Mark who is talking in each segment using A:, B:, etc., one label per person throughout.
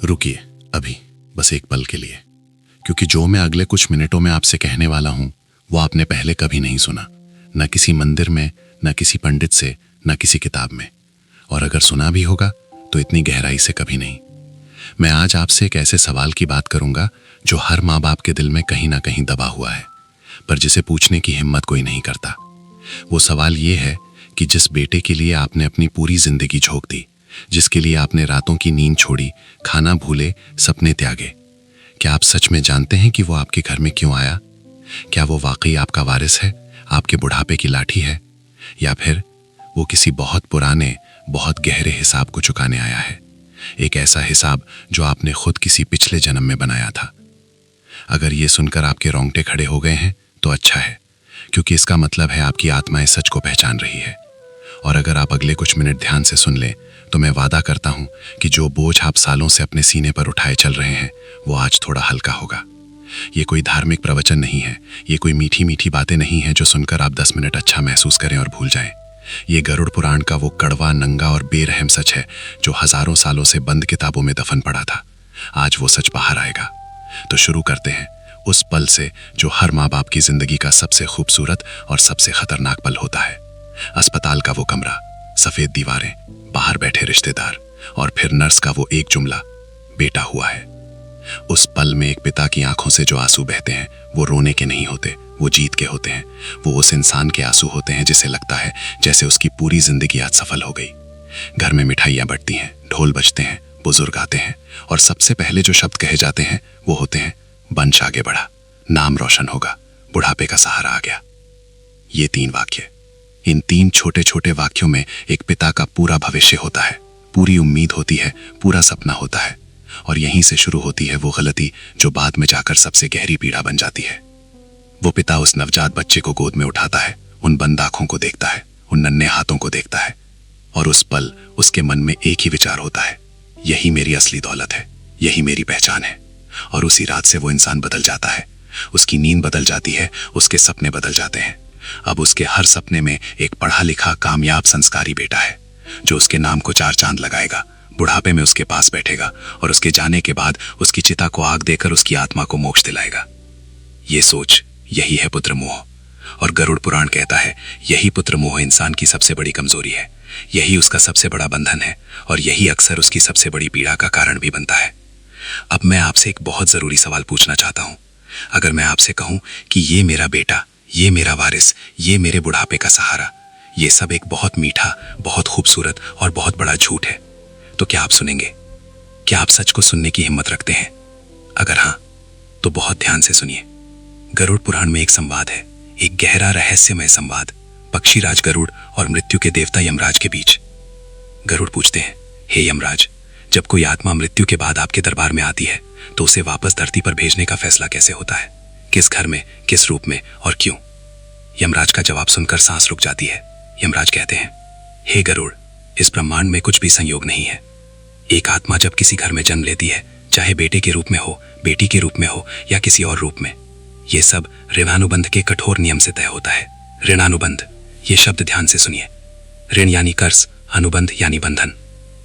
A: रुकिए अभी, बस एक पल के लिए, क्योंकि जो मैं अगले कुछ मिनटों में आपसे कहने वाला हूं वो आपने पहले कभी नहीं सुना, न किसी मंदिर में, न किसी पंडित से, न किसी किताब में, और अगर सुना भी होगा तो इतनी गहराई से कभी नहीं। मैं आज आपसे एक ऐसे सवाल की बात करूंगा जो हर माँ बाप के दिल में कहीं ना कहीं दबा हुआ है, पर जिसे पूछने की हिम्मत कोई नहीं करता। वो सवाल ये है कि जिस बेटे के लिए आपने अपनी पूरी जिंदगी झोंक दी, जिसके लिए आपने रातों की नींद छोड़ी, खाना भूले, सपने त्यागे, क्या आप सच में जानते हैं कि वो आपके घर में क्यों आया? क्या वो वाकई आपका वारिस है, आपके बुढ़ापे की लाठी है, या फिर वो किसी बहुत पुराने, बहुत गहरे हिसाब को चुकाने आया है? एक ऐसा हिसाब जो आपने खुद किसी पिछले जन्म में बनाया था। अगर ये सुनकर आपके रोंगटे खड़े हो गए हैं तो अच्छा है, क्योंकि इसका मतलब है आपकी आत्मा इस सच को पहचान रही है। और अगर आप अगले कुछ मिनट ध्यान से सुन लें तो मैं वादा करता हूं कि जो बोझ आप सालों से अपने सीने पर उठाए चल रहे हैं वो आज थोड़ा हल्का होगा। ये कोई धार्मिक प्रवचन नहीं है, ये कोई मीठी मीठी बातें नहीं है जो सुनकर आप 10 मिनट अच्छा महसूस करें और भूल जाएं। ये गरुड़ पुराण का वो कड़वा, नंगा और बेरहम सच है जो हजारों सालों से बंद किताबों में दफन पड़ा था। आज वो सच बाहर आएगा। तो शुरू करते हैं उस पल से जो हर माँ बाप की जिंदगी का सबसे खूबसूरत और सबसे खतरनाक पल होता है। अस्पताल का वो कमरा, सफेद दीवारें, बाहर बैठे रिश्तेदार, और फिर नर्स का वो एक जुमला, बेटा हुआ है। उस पल में एक पिता की आंखों से जो आंसू बहते हैं वो रोने के नहीं होते, वो जीत के होते हैं। वो उस इंसान के आंसू होते हैं जिसे लगता है जैसे उसकी पूरी जिंदगी आज सफल हो गई। घर में मिठाइयां बंटती हैं, ढोल बजते हैं, बुजुर्ग आते हैं, और सबसे पहले जो शब्द कहे जाते हैं वो होते हैं, वंश आगे बढ़ा, नाम रोशन होगा, बुढ़ापे का सहारा आ गया। ये 3 वाक्य, इन 3 छोटे छोटे वाक्यों में एक पिता का पूरा भविष्य होता है, पूरी उम्मीद होती है, पूरा सपना होता है। और यहीं से शुरू होती है वो गलती जो बाद में जाकर सबसे गहरी पीड़ा बन जाती है। वो पिता उस नवजात बच्चे को गोद में उठाता है, उन बंद आंखों को देखता है, उन नन्हे हाथों को देखता है, और उस पल उसके मन में एक ही विचार होता है, यही मेरी असली दौलत है, यही मेरी पहचान है। और उसी रात से वो इंसान बदल जाता है, उसकी नींद बदल जाती है, उसके सपने बदल जाते हैं। अब उसके हर सपने में एक पढ़ा लिखा, कामयाब, संस्कारी बेटा है जो उसके नाम को 4 चांद लगाएगा, बुढ़ापे में उसके पास बैठेगा और उसके जाने के बाद उसकी चिता को आग देकर उसकी आत्मा को मोक्ष दिलाएगा। ये सोच, यही है पुत्र मोह। और गरुड़ पुराण कहता है यही पुत्र मोह इंसान की सबसे बड़ी कमजोरी है, यही उसका सबसे बड़ा बंधन है, और यही अक्सर उसकी सबसे बड़ी पीड़ा का कारण भी बनता है। अब मैं आपसे एक बहुत जरूरी सवाल पूछना चाहता हूं। अगर मैं आपसे कहूं कि ये मेरा बेटा, ये मेरा वारिस, ये मेरे बुढ़ापे का सहारा, ये सब एक बहुत मीठा, बहुत खूबसूरत और बहुत बड़ा झूठ है, तो क्या आप सुनेंगे? क्या आप सच को सुनने की हिम्मत रखते हैं? अगर हां, तो बहुत ध्यान से सुनिए। गरुड़ पुराण में एक संवाद है, एक गहरा रहस्यमय संवाद, पक्षीराज गरुड़ और मृत्यु के देवता यमराज के बीच। गरुड़ पूछते हैं, हे यमराज, जब कोई आत्मा मृत्यु के बाद आपके दरबार में आती है तो उसे वापस धरती पर भेजने का फैसला कैसे होता है? किस घर में, किस रूप में और क्यों? यमराज का जवाब सुनकर सांस रुक जाती है। यमराज कहते हैं, हे गरुड़, इस ब्रह्मांड में कुछ भी संयोग नहीं है। एक आत्मा जब किसी घर में जन्म लेती है, चाहे बेटे के रूप में हो, बेटी के रूप में हो या किसी और रूप में, यह सब ऋणानुबंध के कठोर नियम से तय होता है। ऋणानुबंध, ये शब्द ध्यान से सुनिए। ऋण यानी कर्ज, अनुबंध यानी बंधन।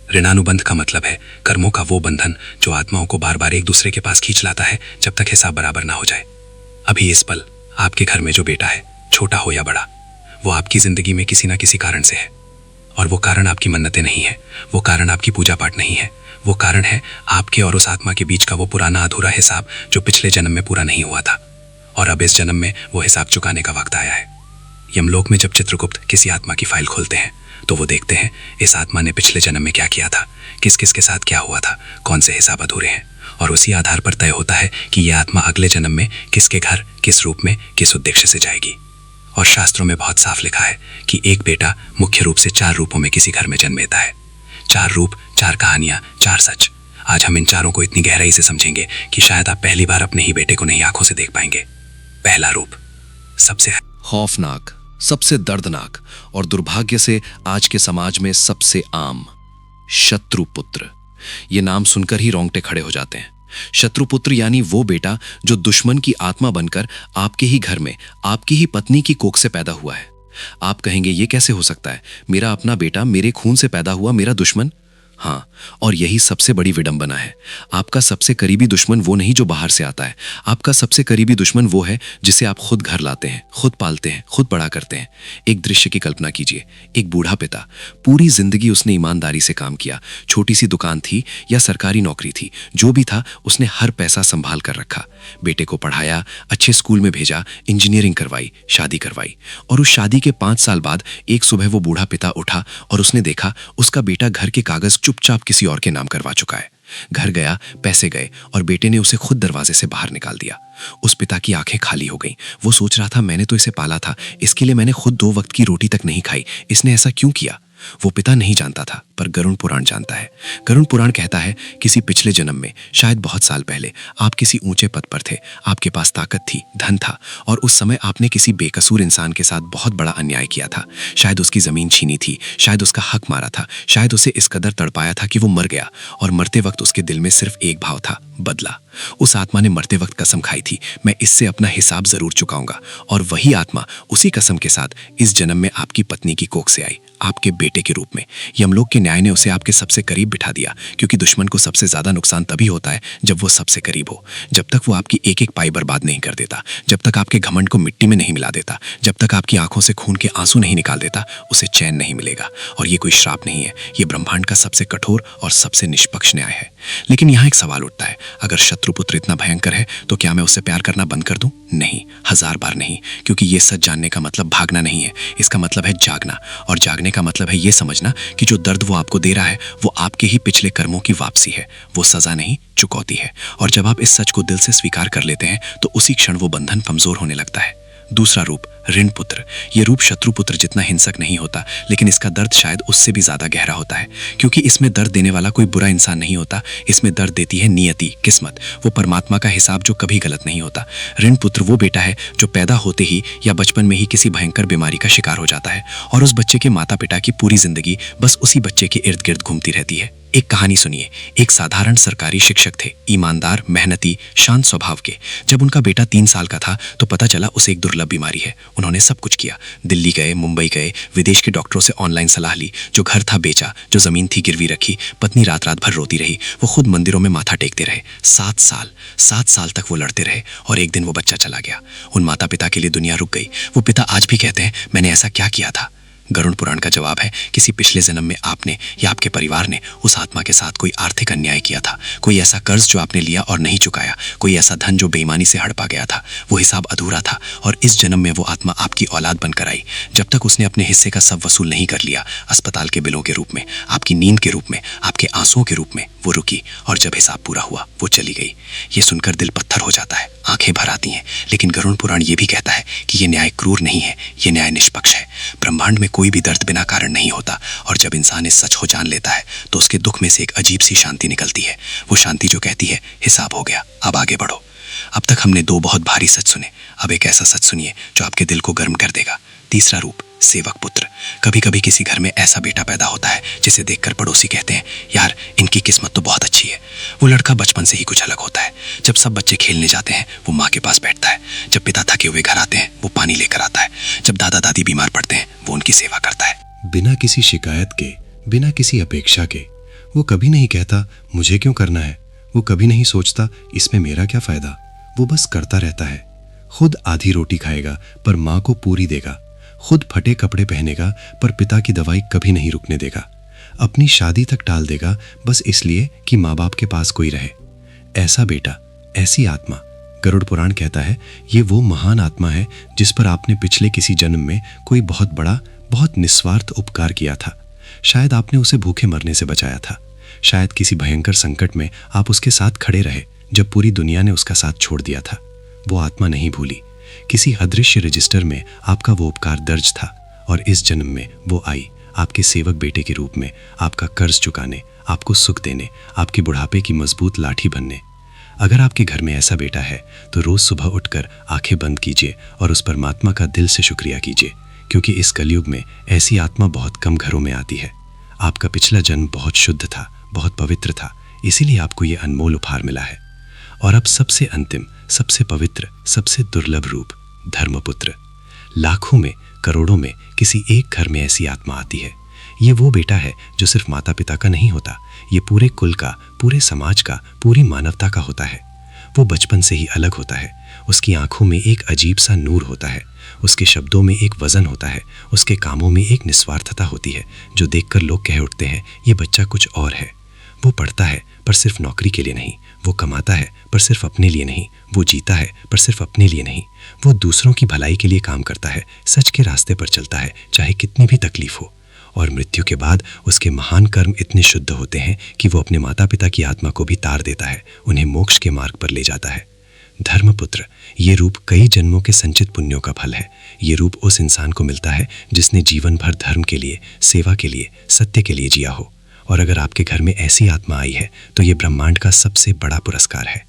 A: ऋणानुबंध का मतलब है कर्मों का वो बंधन जो आत्माओं को बार बार एक दूसरे के पास खींच लाता है जब तक हिसाब बराबर ना हो जाए। अभी इस पल आपके घर में जो बेटा है, छोटा हो या बड़ा, वो आपकी जिंदगी में किसी ना किसी कारण से है, और वो कारण आपकी मन्नतें नहीं है, वो कारण आपकी पूजा पाठ नहीं है, वो कारण है आपके और उस आत्मा के बीच का वो पुराना अधूरा हिसाब जो पिछले जन्म में पूरा नहीं हुआ था, और अब इस जन्म में वो हिसाब चुकाने का वक्त आया है। यमलोक में जब चित्रगुप्त किसी आत्मा की फाइल खोलते हैं तो वो देखते हैं इस आत्मा ने पिछले जन्म में क्या किया था, किस किस के साथ क्या हुआ था, कौन से हिसाब अधूरे हैं, और उसी आधार पर तय होता है कि यह आत्मा अगले जन्म में किसके घर, किस रूप में, किस उद्देश्य से जाएगी। और शास्त्रों में बहुत साफ लिखा है कि एक बेटा मुख्य रूप से 4 रूपों में किसी घर में जन्म लेता है। 4 रूप, 4 कहानियां, 4 सच। आज हम इन चारों को इतनी गहराई से समझेंगे कि शायद आप पहली बार अपने ही बेटे को नई आंखों से देख पाएंगे। पहला रूप, सबसे
B: खौफनाक, सबसे दर्दनाक और दुर्भाग्य से आज के समाज में सबसे आम, शत्रुपुत्र। ये नाम सुनकर ही रोंगटे खड़े हो जाते हैं। शत्रुपुत्र यानी वो बेटा जो दुश्मन की आत्मा बनकर आपके ही घर में, आपकी ही पत्नी की कोख से पैदा हुआ है। आप कहेंगे ये कैसे हो सकता है? मेरा अपना बेटा, मेरे खून से पैदा हुआ मेरा दुश्मन? हाँ, और यही सबसे बड़ी विडंबना है। आपका सबसे करीबी दुश्मन वो नहीं जो बाहर से आता है। आपका सबसे करीबी दुश्मन वो है जिसे आप खुद घर लाते हैं, खुद पालते हैं, खुद बड़ा करते हैं। एक दृश्य की कल्पना कीजिए, एक बूढ़ा पिता, पूरी जिंदगी उसने ईमानदारी से काम किया। छोटी सी दुकान थी या सरकारी नौकरी थी, जो भी था उसने हर पैसा संभाल कर रखा। बेटे को पढ़ाया, अच्छे स्कूल में भेजा, इंजीनियरिंग करवाई, शादी करवाई। और उस शादी के 5 साल बाद एक सुबह वो बूढ़ा पिता उठा और उसने देखा उसका बेटा घर के कागज चुपचाप किसी और के नाम करवा चुका है। घर गया, पैसे गए और बेटे ने उसे खुद दरवाजे से बाहर निकाल दिया। उस पिता की आंखें खाली हो गईं। वो सोच रहा था, मैंने तो इसे पाला था, इसके लिए मैंने खुद 2 वक्त की रोटी तक नहीं खाई, इसने ऐसा क्यों किया? वो पिता नहीं जानता था, पर गरुड़ पुराण जानता है। गरुड़ पुराण कहता है, किसी पिछले जन्म में, शायद बहुत साल पहले, आप किसी ऊंचे पद पर थे, आपके पास ताकत थी, धन था, और उस समय आपने किसी बेकसूर इंसान के साथ बहुत बड़ा अन्याय किया था। शायद उसकी जमीन छीनी थी, शायद उसका हक मारा था, शायद उसे इस कदर तड़पाया था कि वो मर गया, और मरते वक्त उसके दिल में सिर्फ एक भाव था, बदला। उस आत्मा ने मरते वक्त कसम खाई थी, मैं इससे अपना हिसाब जरूर चुकाऊंगा। और वही आत्मा उसी कसम के साथ इस जन्म में आपकी पत्नी की कोख से आई, आपके बेटे के रूप में। यमलोक के न्याय ने उसे आपके सबसे करीब बिठा दिया, क्योंकि दुश्मन को सबसे ज्यादा नुकसान तभी होता है जब वो सबसे करीब हो। जब तक वो आपकी एक एक पाई बर्बाद नहीं कर देता, जब तक आपके घमंड को मिट्टी में नहीं मिला देता, जब तक आपकी आंखों से खून के आंसू नहीं निकाल देता, उसे चैन नहीं मिलेगा। और ये कोई श्राप नहीं है, ये ब्रह्मांड का सबसे कठोर और सबसे निष्पक्ष न्याय है। लेकिन यहाँ एक सवाल उठता है, अगर शत्रुपुत्र इतना भयंकर है तो क्या मैं उससे प्यार करना बंद कर दूं? नहीं, 1000 बार नहीं, क्योंकि ये सच जानने का मतलब भागना नहीं है, इसका मतलब है जागना। और जागने का मतलब है ये समझना कि जो दर्द वो आपको दे रहा है वो आपके ही पिछले कर्मों की वापसी है, वो सजा नहीं, चुकौती है। और जब आप इस सच को दिल से स्वीकार कर लेते हैं तो उसी क्षण वो बंधन कमजोर होने लगता है। दूसरा रूप, ऋणपुत्र। ये रूप शत्रुपुत्र जितना हिंसक नहीं होता, लेकिन इसका दर्द शायद उससे भी ज्यादा गहरा होता है, क्योंकि इसमें दर्द देने वाला कोई बुरा इंसान नहीं होता, इसमें दर्द देती है नियति, किस्मत, वो परमात्मा का हिसाब जो कभी गलत नहीं होता। ऋणपुत्र वो बेटा है जो पैदा होते ही या बचपन में ही किसी भयंकर बीमारी का शिकार हो जाता है, और उस बच्चे के माता पिता की पूरी जिंदगी बस उसी बच्चे के इर्द गिर्द घूमती रहती है। एक कहानी सुनिए। एक साधारण सरकारी शिक्षक थे, ईमानदार, मेहनती, शांत स्वभाव के। जब उनका बेटा 3 साल का था तो पता चला उसे एक दुर्लभ बीमारी है। उन्होंने सब कुछ किया, दिल्ली गए, मुंबई गए, विदेश के डॉक्टरों से ऑनलाइन सलाह ली, जो घर था बेचा, जो जमीन थी गिरवी रखी, पत्नी रात रात भर रोती रही, वो खुद मंदिरों में माथा टेकते रहे। 7 साल तक वो लड़ते रहे, और एक दिन वो बच्चा चला गया। उन माता पिता के लिए दुनिया रुक गई। वो पिता आज भी कहते हैं, मैंने ऐसा क्या किया था? गरुड़ पुराण का जवाब है, किसी पिछले जन्म में आपने या आपके परिवार ने उस आत्मा के साथ कोई आर्थिक अन्याय किया था, कोई ऐसा कर्ज जो आपने लिया और नहीं चुकाया, कोई ऐसा धन जो बेईमानी से हड़पा गया था। वो हिसाब अधूरा था, और इस जन्म में वो आत्मा आपकी औलाद बनकर आई। जब तक उसने अपने हिस्से का सब वसूल नहीं कर लिया, अस्पताल के बिलों के रूप में, आपकी नींद के रूप में, आपके आंसुओं के रूप में, वो रुकी, और जब हिसाब पूरा हुआ वो चली गई। ये सुनकर दिल पत्थर हो जाता है, आंखें भर आती हैं। लेकिन गरुड़ पुराण ये भी कहता है कि ये न्याय क्रूर नहीं है, ये न्याय निष्पक्ष है। ब्रह्मांड में कोई भी दर्द बिना कारण नहीं होता, और जब इंसान इस सच को जान लेता है तो उसके दुख में से एक अजीब सी शांति निकलती है। वो शांति जो कहती है, हिसाब हो गया, अब आगे बढ़ो। अब तक हमने 2 बहुत भारी सच सुने, अब एक ऐसा सच सुनिए जो आपके दिल को गर्म कर देगा। तीसरा रूप, सेवक पुत्र। कभी कभी किसी घर में ऐसा बेटा पैदा होता है जिसे देखकर पड़ोसी कहते हैं, यार इनकी किस्मत तो बहुत अच्छी है। वो लड़का बचपन से ही कुछ अलग होता है। जब सब बच्चे खेलने जाते हैं वो माँ के पास बैठता है, जब पिता थके हुए घर आते हैं वो पानी लेकर आता है, जब दादा दादी बीमार पड़ते हैं वो उनकी सेवा करता है।
A: बिना किसी शिकायत के, बिना किसी अपेक्षा के। वो कभी नहीं कहता मुझे क्यों करना है, वो कभी नहीं सोचता इसमें मेरा क्या फायदा। वो बस करता रहता है। खुद आधी रोटी खाएगा पर माँ को पूरी देगा, खुद फटे कपड़े पहनेगा पर पिता की दवाई कभी नहीं रुकने देगा, अपनी शादी तक टाल देगा बस इसलिए कि माँ बाप के पास कोई रहे। ऐसा बेटा, ऐसी आत्मा, गरुड़ पुराण कहता है, ये वो महान आत्मा है जिस पर आपने पिछले किसी जन्म में कोई बहुत बड़ा, बहुत निस्वार्थ उपकार किया था। शायद आपने उसे भूखे मरने से बचाया था, शायद किसी भयंकर संकट में आप उसके साथ खड़े रहे जब पूरी दुनिया ने उसका साथ छोड़ दिया था। वो आत्मा नहीं भूली, किसी अदृश्य रजिस्टर में आपका वो उपकार दर्ज था, और इस जन्म में वो आई आपके सेवक बेटे के रूप में, आपका कर्ज चुकाने, आपको सुख देने, आपके बुढ़ापे की मजबूत लाठी बनने। अगर आपके घर में ऐसा बेटा है तो रोज सुबह उठकर आंखें बंद कीजिए और उस परमात्मा का दिल से शुक्रिया कीजिए, क्योंकि इस कलयुग में ऐसी आत्मा बहुत कम घरों में आती है। आपका पिछला जन्म बहुत शुद्ध था, बहुत पवित्र था, इसीलिए आपको ये अनमोल उपहार मिला है। और अब सबसे अंतिम, सबसे पवित्र, सबसे दुर्लभ रूप, धर्मपुत्र। लाखों में, करोड़ों में किसी एक घर में ऐसी आत्मा आती है। ये वो बेटा है जो सिर्फ माता पिता का नहीं होता,
C: ये पूरे कुल का, पूरे समाज का, पूरी मानवता का होता है। वो बचपन से ही अलग होता है। उसकी आंखों में एक अजीब सा नूर होता है, उसके शब्दों में एक वजन होता है, उसके कामों में एक निस्वार्थता होती है जो देखकर लोग कह उठते हैं ये बच्चा कुछ और है। वो पढ़ता है पर सिर्फ नौकरी के लिए नहीं, वो कमाता है पर सिर्फ अपने लिए नहीं, वो जीता है पर सिर्फ अपने लिए नहीं, वो दूसरों की भलाई के लिए काम करता है, सच के रास्ते पर चलता है चाहे कितनी भी तकलीफ हो। और मृत्यु के बाद उसके महान कर्म इतने शुद्ध होते हैं कि वो अपने माता पिता की आत्मा को भी तार देता है, उन्हें मोक्ष के मार्ग पर ले जाता है। धर्मपुत्र ये रूप कई जन्मों के संचित पुण्यों का फल है। ये रूप उस इंसान को मिलता है जिसने जीवन भर धर्म के लिए, सेवा के लिए, सत्य के लिए जिया हो। और अगर आपके घर में ऐसी आत्मा आई है तो ये ब्रह्मांड का सबसे बड़ा पुरस्कार है।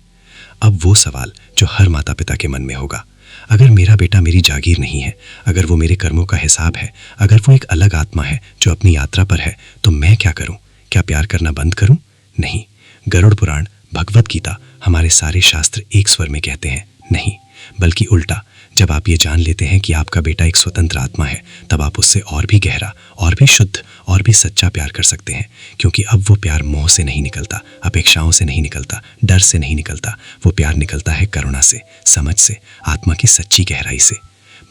C: अब वो सवाल जो हर माता पिता के मन में होगा, अगर मेरा बेटा मेरी जागीर नहीं है, अगर वो मेरे कर्मों का हिसाब है, अगर वो एक अलग आत्मा है जो अपनी यात्रा पर है, तो मैं क्या करूं? क्या प्यार करना बंद करूं? नहीं। गरुड़ पुराण, भगवत गीता, हमारे सारे शास्त्र एक स्वर में कहते हैं नहीं, बल्कि उल्टा। जब आप ये जान लेते हैं कि आपका बेटा एक स्वतंत्र आत्मा है, तब आप उससे और भी गहरा, और भी शुद्ध, और भी सच्चा प्यार कर सकते हैं। क्योंकि अब वो प्यार मोह से नहीं निकलता, अपेक्षाओं से नहीं निकलता, डर से नहीं निकलता। वो प्यार निकलता है करुणा से, समझ से, आत्मा की सच्ची गहराई से।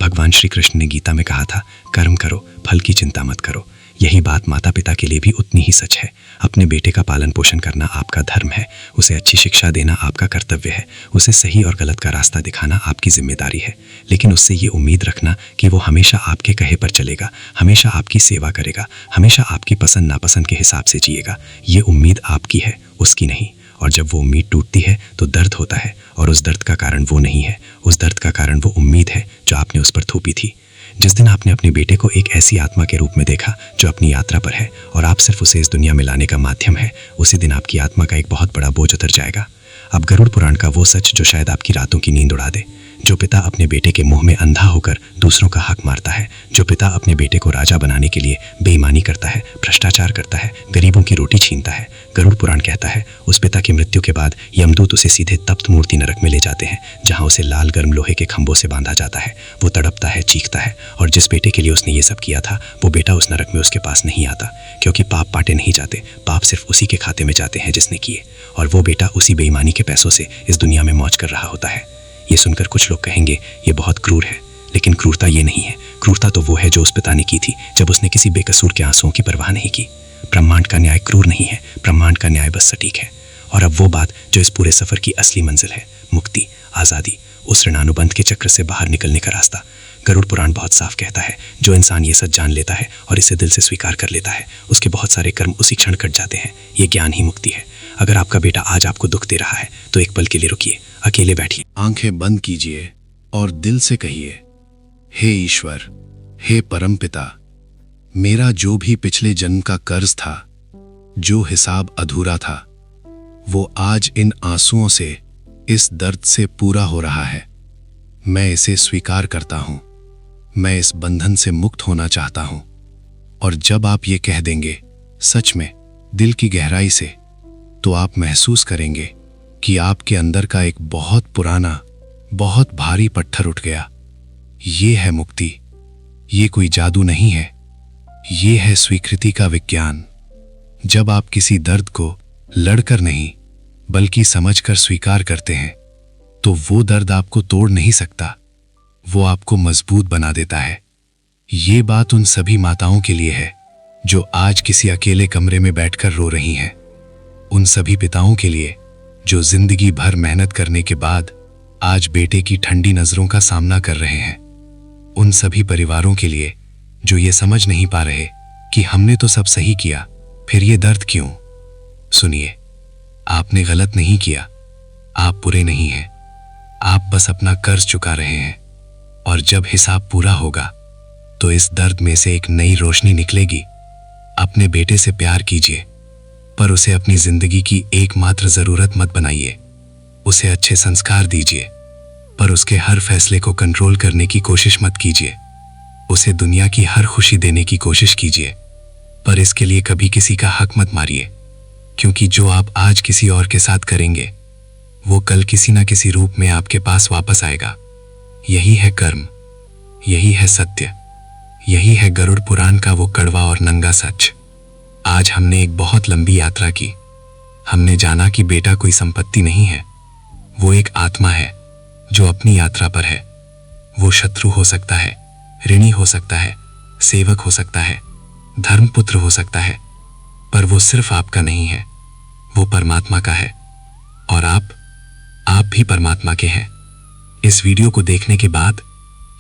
C: भगवान श्री कृष्ण ने गीता में कहा था, कर्म करो, फल की चिंता मत करो। यही बात माता पिता के लिए भी उतनी ही सच है। अपने बेटे का पालन पोषण करना आपका धर्म है, उसे अच्छी शिक्षा देना आपका कर्तव्य है, उसे सही और गलत का रास्ता दिखाना आपकी जिम्मेदारी है। लेकिन उससे ये उम्मीद रखना कि वो हमेशा आपके कहे पर चलेगा, हमेशा आपकी सेवा करेगा, हमेशा आपकी पसंद नापसंद के हिसाब से जिएगा, ये उम्मीद आपकी है, उसकी नहीं। और जब वो उम्मीद टूटती है तो दर्द होता है, और उस दर्द का कारण वो नहीं है, उस दर्द का कारण वो उम्मीद है जो आपने उस पर थोपी थी। जिस दिन आपने अपने बेटे को एक ऐसी आत्मा के रूप में देखा जो अपनी यात्रा पर है और आप सिर्फ उसे इस दुनिया में लाने का माध्यम है, उसी दिन आपकी आत्मा का एक बहुत बड़ा बोझ उतर जाएगा। अब गरुड़ पुराण का वो सच जो शायद आपकी रातों की नींद उड़ा दे। जो पिता अपने बेटे के मुंह में अंधा होकर दूसरों का हक मारता है, जो पिता अपने बेटे को राजा बनाने के लिए बेईमानी करता है, भ्रष्टाचार करता है, गरीबों की रोटी छीनता है, गरुड़ पुराण कहता है उस पिता की मृत्यु के बाद यमदूत उसे सीधे तप्त मूर्ति नरक में ले जाते हैं, जहां उसे लाल गर्म लोहे के खंभों से बांधा जाता है। वो तड़पता है, चीखता है, और जिस बेटे के लिए उसने ये सब किया था वो बेटा उस नरक में उसके पास नहीं आता, क्योंकि पाप बांटे नहीं जाते, पाप सिर्फ उसी के खाते में जाते हैं जिसने किए। और वो बेटा उसी बेईमानी के पैसों से इस दुनिया में मौज कर रहा होता है। ये सुनकर कुछ लोग कहेंगे ये बहुत क्रूर है, लेकिन क्रूरता ये नहीं है। क्रूरता तो वो है जो उस पिता ने की थी जब उसने किसी बेकसूर के आंसुओं की परवाह नहीं की। ब्रह्मांड का न्याय क्रूर नहीं है, ब्रह्मांड का न्याय बस सटीक है। और अब वो बात जो इस पूरे सफर की असली मंजिल है, मुक्ति, आज़ादी, उस ऋणानुबंध के चक्र से बाहर निकलने का रास्ता। गरुड़ पुराण बहुत साफ कहता है जो इंसान ये सच जान लेता है और इसे दिल से स्वीकार कर लेता है, उसके बहुत सारे कर्म उसी क्षण कट जाते हैं। ये ज्ञान ही मुक्ति है। अगर आपका बेटा आज आपको दुख दे रहा है तो एक पल के लिए रुकिए, अकेले बैठिए,
A: आंखें बंद कीजिए और दिल से कहिए, हे ईश्वर, हे परमपिता, मेरा जो भी पिछले जन्म का कर्ज था, जो हिसाब अधूरा था, वो आज इन आंसुओं से, इस दर्द से पूरा हो रहा है। मैं इसे स्वीकार करता हूं। मैं इस बंधन से मुक्त होना चाहता हूं। और जब आप ये कह देंगे सच में, दिल की गहराई से, तो आप महसूस करेंगे कि आपके अंदर का एक बहुत पुराना, बहुत भारी पत्थर उठ गया। ये है मुक्ति। ये कोई जादू नहीं है, ये है स्वीकृति का विज्ञान। जब आप किसी दर्द को लड़कर नहीं बल्कि समझकर स्वीकार करते हैं, तो वो दर्द आपको तोड़ नहीं सकता, वो आपको मजबूत बना देता है। ये बात उन सभी माताओं के लिए है जो आज किसी अकेले कमरे में बैठकर रो रही हैं, उन सभी पिताओं के लिए जो जिंदगी भर मेहनत करने के बाद आज बेटे की ठंडी नजरों का सामना कर रहे हैं, उन सभी परिवारों के लिए जो ये समझ नहीं पा रहे कि हमने तो सब सही किया, फिर ये दर्द क्यों। सुनिए, आपने गलत नहीं किया, आप बुरे नहीं हैं, आप बस अपना कर्ज चुका रहे हैं। और जब हिसाब पूरा होगा तो इस दर्द में से एक नई रोशनी निकलेगी। अपने बेटे से प्यार कीजिए, पर उसे अपनी जिंदगी की एकमात्र जरूरत मत बनाइए। उसे अच्छे संस्कार दीजिए, पर उसके हर फैसले को कंट्रोल करने की कोशिश मत कीजिए। उसे दुनिया की हर खुशी देने की कोशिश कीजिए, पर इसके लिए कभी किसी का हक मत मारिए, क्योंकि जो आप आज किसी और के साथ करेंगे वो कल किसी ना किसी रूप में आपके पास वापस आएगा। यही है कर्म, यही है सत्य, यही है गरुड़ पुराण का वो कड़वा और नंगा सच।
C: आज हमने एक बहुत लंबी यात्रा की। हमने जाना कि बेटा कोई संपत्ति नहीं है, वो एक आत्मा है जो अपनी यात्रा पर है। वो शत्रु हो सकता है, ऋणी हो सकता है, सेवक हो सकता है, धर्मपुत्र हो सकता है, पर वो सिर्फ आपका नहीं है, वो परमात्मा का है। और आप भी परमात्मा के हैं। इस वीडियो को देखने के बाद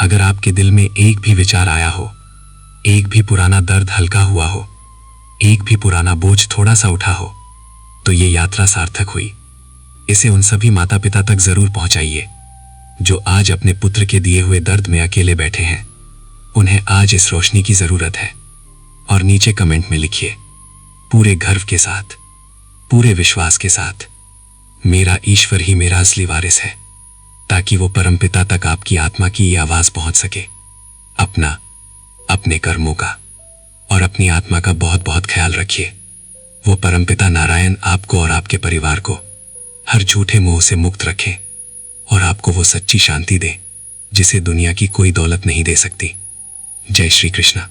C: अगर आपके दिल में एक भी विचार आया हो, एक भी पुराना दर्द हल्का हुआ हो, एक भी पुराना बोझ थोड़ा सा उठा हो, तो ये यात्रा सार्थक हुई। इसे उन सभी माता पिता तक जरूर पहुंचाइए जो आज अपने पुत्र के दिए हुए दर्द में अकेले बैठे हैं। उन्हें आज इस रोशनी की जरूरत है। और नीचे कमेंट में लिखिए पूरे गर्व के साथ, पूरे विश्वास के साथ, मेरा ईश्वर ही मेरा असली वारिस है, ताकि वो परमपिता तक आपकी आत्मा की ये आवाज पहुंच सके। अपने कर्मों का और अपनी आत्मा का बहुत बहुत ख्याल रखिए। वो परमपिता नारायण आपको और आपके परिवार को हर झूठे मोह से मुक्त रखें और आपको वो सच्ची शांति दे जिसे दुनिया की कोई दौलत नहीं दे सकती। जय श्री कृष्ण।